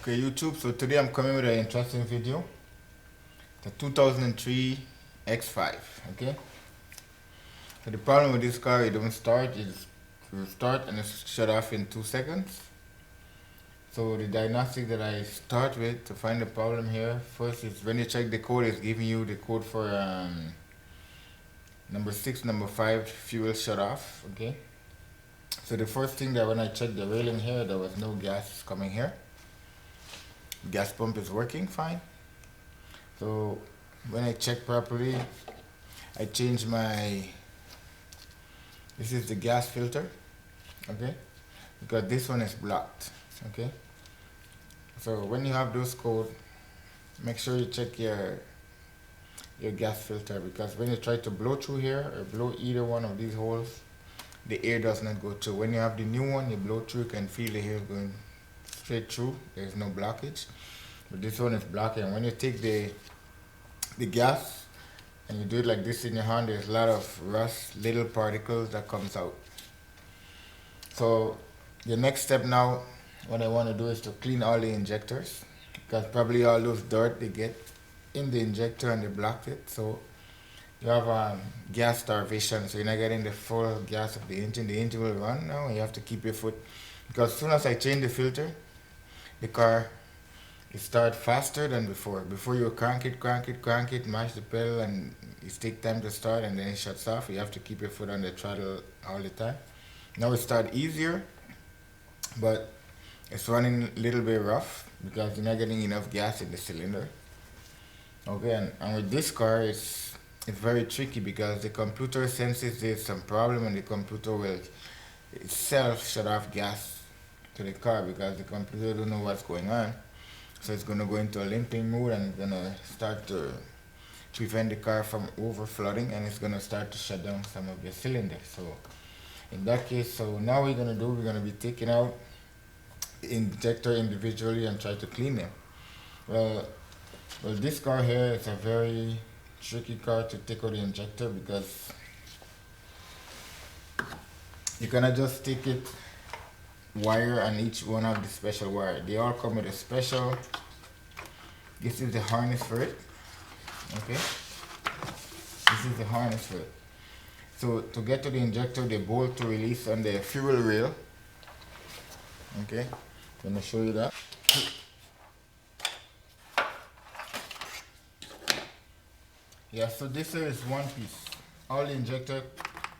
Okay, YouTube, so today I'm coming with an interesting video. The 2003 X5, okay? So the problem with this car, it don't start, it will start and it's shut off in 2 seconds. So the diagnostic that I start with to find the problem here, first is when you check the code, it's giving you the code for number 6, number 5, fuel shut off, okay? So the first thing that when I checked the railing here, there was no gas coming here. Gas pump is working fine. So when I check properly, I change this is the gas filter, okay, because this one is blocked, okay. So when you have those code, make sure you check your gas filter, because when you try to blow through here or blow either one of these holes, the air does not go through. When you have the new one, you blow through, you can feel the air going straight through. There's no blockage. But this one is blocking. When you take the gas and you do it like this in your hand, there's a lot of rust, little particles that comes out. So the next step now, what I want to do is to clean all the injectors, because probably all those dirt they get in the injector and they blocked it. So you have gas starvation, so you're not getting the full gas of the engine. The engine will run now, and you have to keep your foot, because as soon as I change the filter, the car it starts faster than before. Before you crank it, mash the pedal, and it takes time to start, and then it shuts off. You have to keep your foot on the throttle all the time. Now it starts easier, but it's running a little bit rough because you're not getting enough gas in the cylinder. Okay, and with this car, it's very tricky because the computer senses there's some problem, and the computer will itself shut off gas to the car because the computer don't know what's going on. So it's going to go into a limping mode, and it's going to start to prevent the car from over flooding, and it's going to start to shut down some of the cylinders. So in that case, so now we're going to be taking out the injector individually and try to clean them. Well, this car here is a very tricky car to take out the injector, because you cannot just take it wire, and each one of the special wire. They all come with a special, this is the harness for it, okay. This is the harness for it. So to get to the injector, the bolt to release on the fuel rail, okay. I'm going to show you that. Yeah, so this here is one piece. All the injector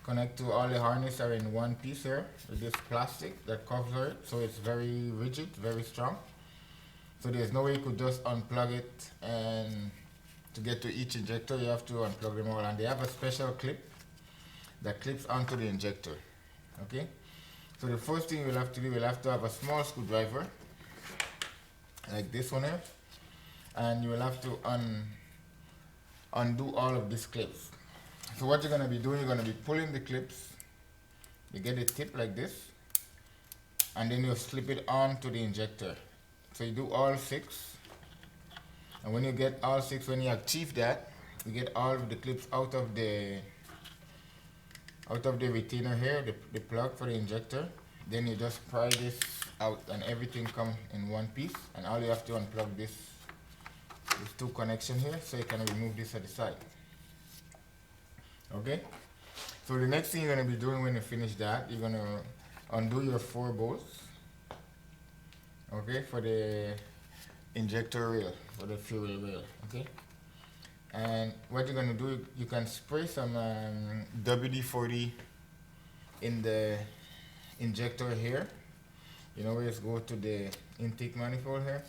connect to all the harness are in one piece here with this plastic that covers it, so it's very rigid, very strong. So there's no way you could just unplug it, and to get to each injector you have to unplug them all, and they have a special clip that clips onto the injector, okay. So the first thing we'll have to do, we'll have to have a small screwdriver like this one here, and you will have to undo all of these clips. So what you're going to be doing, you're going to be pulling the clips. You get a tip like this, and then you slip it onto the injector. So you do all 6, and when you get all 6, when you achieve that, you get all of the clips out of the retainer here, the plug for the injector. Then you just pry this out, and everything comes in one piece, and all you have to unplug these 2 connections here, so you can remove this at the side. Okay, so the next thing you're going to be doing when you finish that, you're going to undo your 4 bolts, okay, for the injector rail, for the fuel rail, okay. And what you're going to do, you can spray some WD-40 in the injector here, you know, where it's go to the intake manifold here.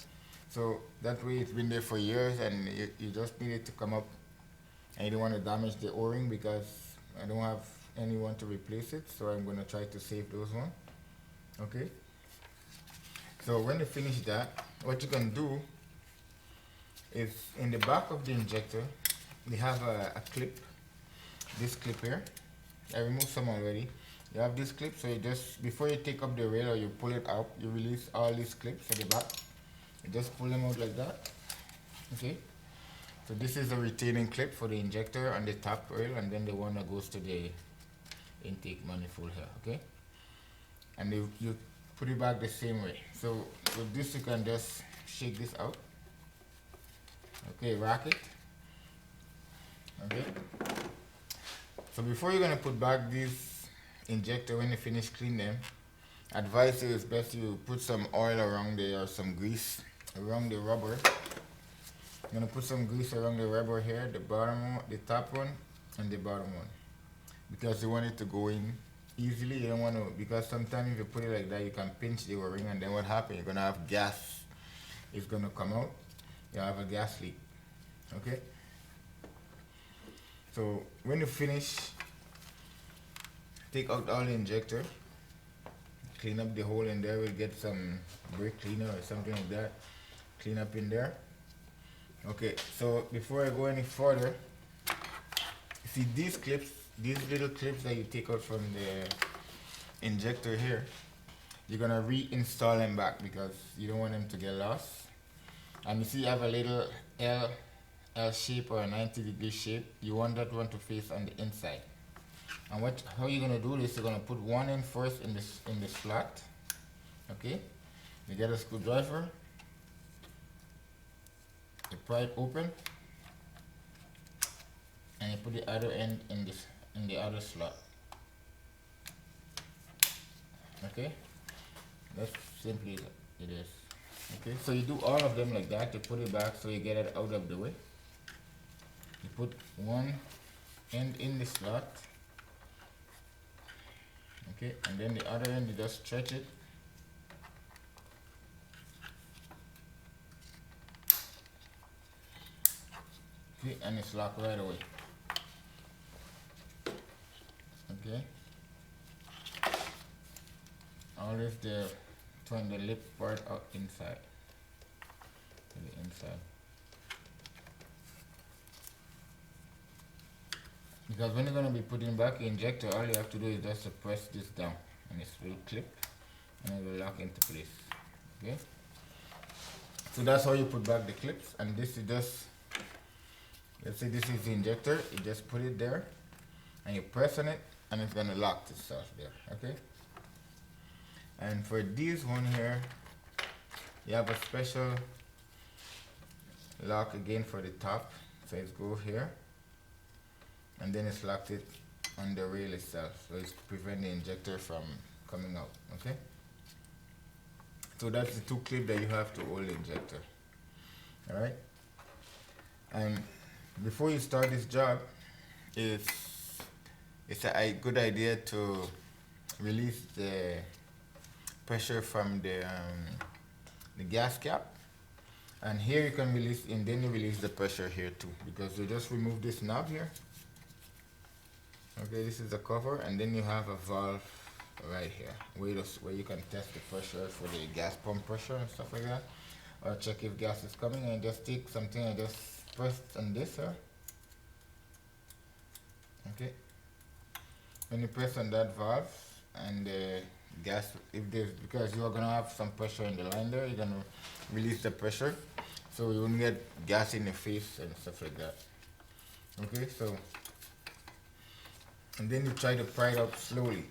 So that way it's been there for years, and you just need it to come up. And you don't want to damage the O-ring, because I don't have anyone to replace it, so I'm going to try to save those one. Okay. So when you finish that, what you can do is in the back of the injector, they have a clip. This clip here, I removed some already. You have this clip, so you just, before you take up the rail or you pull it out, you release all these clips at the back. You just pull them out like that. Okay. So this is a retaining clip for the injector on the top rail, and then the one that goes to the intake manifold here, okay? And you put it back the same way. So with this you can just shake this out. Okay, rack it. Okay. So before you're gonna put back this injector, when you finish clean them, advice is best you put some oil around there or some grease around the rubber. I'm gonna put some grease around the rubber here, the bottom one, the top one, and the bottom one, because you want it to go in easily. You don't want to, because sometimes if you put it like that, you can pinch the O-ring, and then what happens? You're gonna have gas. It's gonna come out. You have a gas leak. Okay. So when you finish, take out all the injector, clean up the hole in there. We'll get some brake cleaner or something like that. Clean up in there. Okay, so before I go any further, see these clips, these little clips that you take out from the injector here, you're gonna reinstall them back because you don't want them to get lost. And you see you have a little L shape or a 90-degree shape. You want that one to face on the inside. And how you're gonna do this? You're gonna put one in first in the slot. Okay, you get a screwdriver. You pry it open, and you put the other end in the other slot. Okay, that's simply it is. Okay, so you do all of them like that. You put it back so you get it out of the way. You put one end in the slot. Okay, and then the other end you just stretch it. Okay, and it's locked right away. Okay. Always turn the lip part out inside. To the inside. Because when you're gonna be putting back the injector, all you have to do is just to press this down, and it will clip, and it will lock into place. Okay. So that's how you put back the clips, and this is just. Let's say this is the injector, you just put it there and you press on it and it's gonna lock itself there, okay? And for this one here, you have a special lock again for the top. So it's go here and then it's locked it on the rail itself. So it's to prevent the injector from coming out, okay? So that's the two clips that you have to hold the injector, alright? And before you start this job, it's a good idea to release the pressure from the gas cap, and here you can release, and then you release the pressure here too, because you just remove this knob here. Okay, this is the cover, and then you have a valve right here where you can test the pressure for the gas pump pressure and stuff like that, or check if gas is coming. And just take something and just press on this here. Okay, when you press on that valve and the gas, because you are gonna have some pressure in the line there, you're gonna release the pressure so you won't get gas in the face and stuff like that. Okay, so and then you try to pry it out slowly,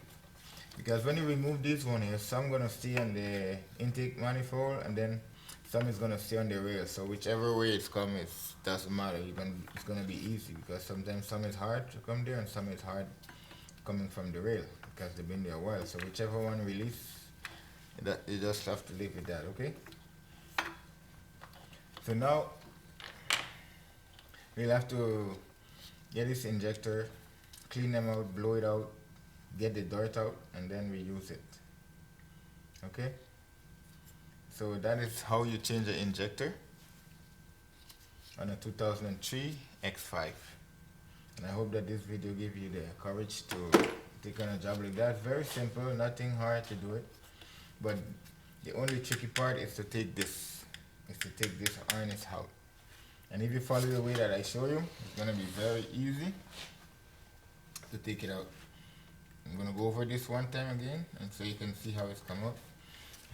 because when you remove this one here, some gonna stay on the intake manifold and then some is gonna stay on the rail. So whichever way it's come, it doesn't matter. It's gonna be easy, because sometimes some is hard to come there and some is hard coming from the rail because they've been there a while. So whichever one release, that you just have to live with that. Okay. So now we'll have to get this injector, clean them out, blow it out, get the dirt out, and then reuse it. Okay. So that is how you change the injector on a 2003 X5. And I hope that this video gives you the courage to take on a job like that. Very simple, nothing hard to do it. But the only tricky part is to take this harness out. And if you follow the way that I show you, it's gonna be very easy to take it out. I'm gonna go over this one time again, and so you can see how it's come out.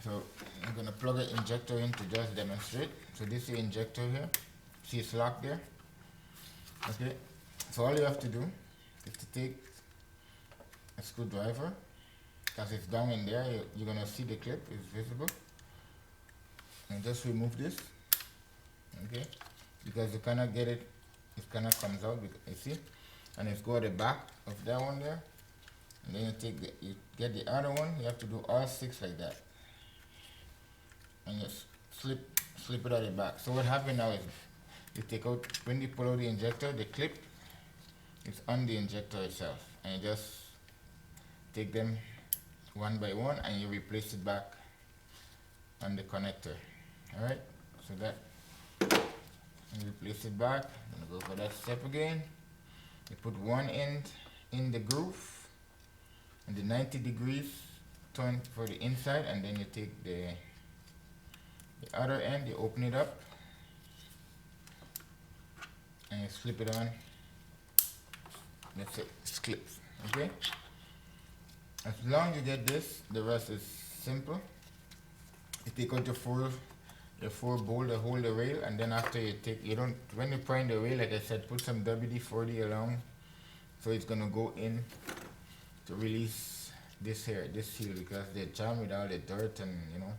So I'm gonna plug the injector in to just demonstrate. So this is the injector here. See, it's locked there. Okay. So all you have to do is to take a screwdriver, because it's down in there. You're gonna see the clip is visible. and just remove this, okay, because you cannot get it, it cannot comes out, because you see, and it's go at the back of that one there, and then you take the, you get the other one, you have to do all 6 like that, and you slip it at the back. So what happened now is you take out, when you pull out the injector, the clip is on the injector itself, and you just take them one by one and you replace it back on the connector. Alright, so that, and replace it back. I'm gonna go for that step again. You put one end in the groove and the 90 degrees turn for the inside, and then you take the other end, you open it up and you slip it on. That's it, it clips. Okay, as long as you get this, the rest is simple. You take out your four bolt that hold the rail, and then after you take, you don't, when you prime the rail, like I said, put some WD-40 along, so it's gonna go in to release this here, this seal, because they jam with all the dirt and, you know,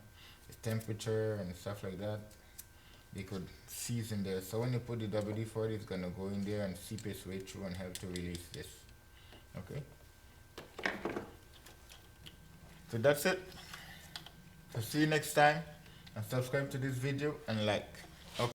the temperature and stuff like that, they could seize in there. So when you put the WD-40, it's gonna go in there and seep its way through and help to release this. Okay, so that's it. So see you next time, and subscribe to this video and like.